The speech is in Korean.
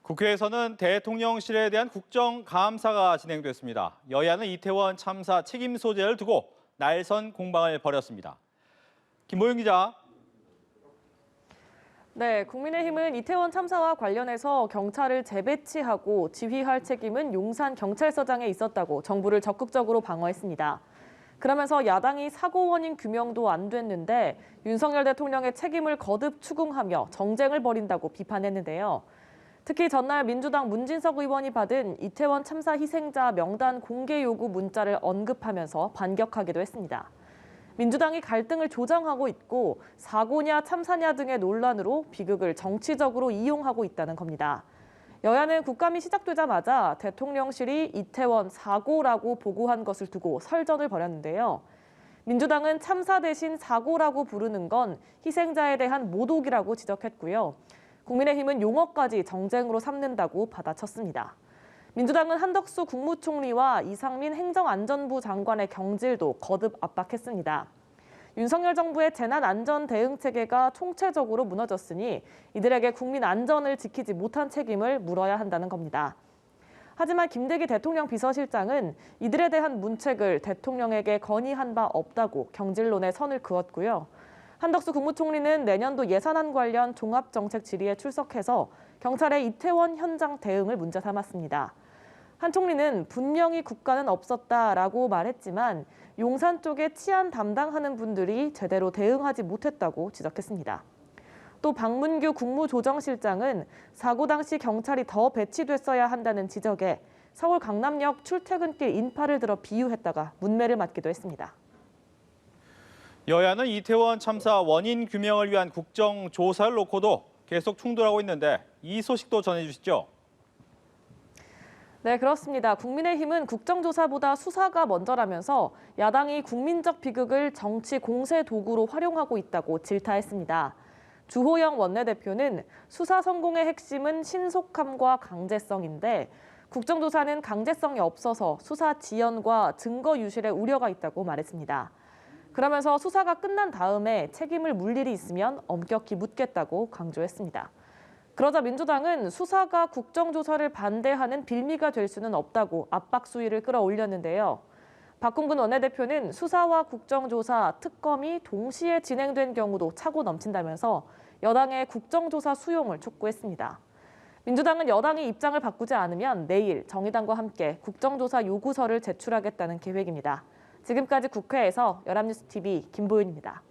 국회에서는 대통령실에 대한 국정감사가 진행됐습니다. 여야는 이태원 참사 책임 소재를 두고 날선 공방을 벌였습니다. 김보영 기자. 네, 국민의힘은 이태원 참사와 관련해서 경찰을 재배치하고 지휘할 책임은 용산경찰서장에 있었다고 정부를 적극적으로 방어했습니다. 그러면서 야당이 사고 원인 규명도 안 됐는데 윤석열 대통령의 책임을 거듭 추궁하며 정쟁을 벌인다고 비판했는데요. 특히 전날 민주당 문진석 의원이 받은 이태원 참사 희생자 명단 공개 요구 문자를 언급하면서 반격하기도 했습니다. 민주당이 갈등을 조장하고 있고 사고냐 참사냐 등의 논란으로 비극을 정치적으로 이용하고 있다는 겁니다. 여야는 국감이 시작되자마자 대통령실이 이태원 사고라고 보고한 것을 두고 설전을 벌였는데요. 민주당은 참사 대신 사고라고 부르는 건 희생자에 대한 모독이라고 지적했고요. 국민의힘은 용어까지 정쟁으로 삼는다고 받아쳤습니다. 민주당은 한덕수 국무총리와 이상민 행정안전부 장관의 경질도 거듭 압박했습니다. 윤석열 정부의 재난안전대응체계가 총체적으로 무너졌으니 이들에게 국민 안전을 지키지 못한 책임을 물어야 한다는 겁니다. 하지만 김대기 대통령 비서실장은 이들에 대한 문책을 대통령에게 건의한 바 없다고 경질론에 선을 그었고요. 한덕수 국무총리는 내년도 예산안 관련 종합정책 질의에 출석해서 경찰의 이태원 현장 대응을 문제 삼았습니다. 한 총리는 분명히 국가는 없었다라고 말했지만 용산 쪽에 치안 담당하는 분들이 제대로 대응하지 못했다고 지적했습니다. 또 박문규 국무조정실장은 사고 당시 경찰이 더 배치됐어야 한다는 지적에 서울 강남역 출퇴근길 인파를 들어 비유했다가 문매를 맞기도 했습니다. 여야는 이태원 참사 원인 규명을 위한 국정조사를 놓고도 계속 충돌하고 있는데 이 소식도 전해주시죠. 네, 그렇습니다. 국민의힘은 국정조사보다 수사가 먼저라면서 야당이 국민적 비극을 정치 공세 도구로 활용하고 있다고 질타했습니다. 주호영 원내대표는 수사 성공의 핵심은 신속함과 강제성인데 국정조사는 강제성이 없어서 수사 지연과 증거 유실에 우려가 있다고 말했습니다. 그러면서 수사가 끝난 다음에 책임을 물 일이 있으면 엄격히 묻겠다고 강조했습니다. 그러자 민주당은 수사가 국정조사를 반대하는 빌미가 될 수는 없다고 압박 수위를 끌어올렸는데요. 박홍근 원내대표는 수사와 국정조사, 특검이 동시에 진행된 경우도 차고 넘친다면서 여당의 국정조사 수용을 촉구했습니다. 민주당은 여당이 입장을 바꾸지 않으면 내일 정의당과 함께 국정조사 요구서를 제출하겠다는 계획입니다. 지금까지 국회에서 연합뉴스TV 김보윤입니다.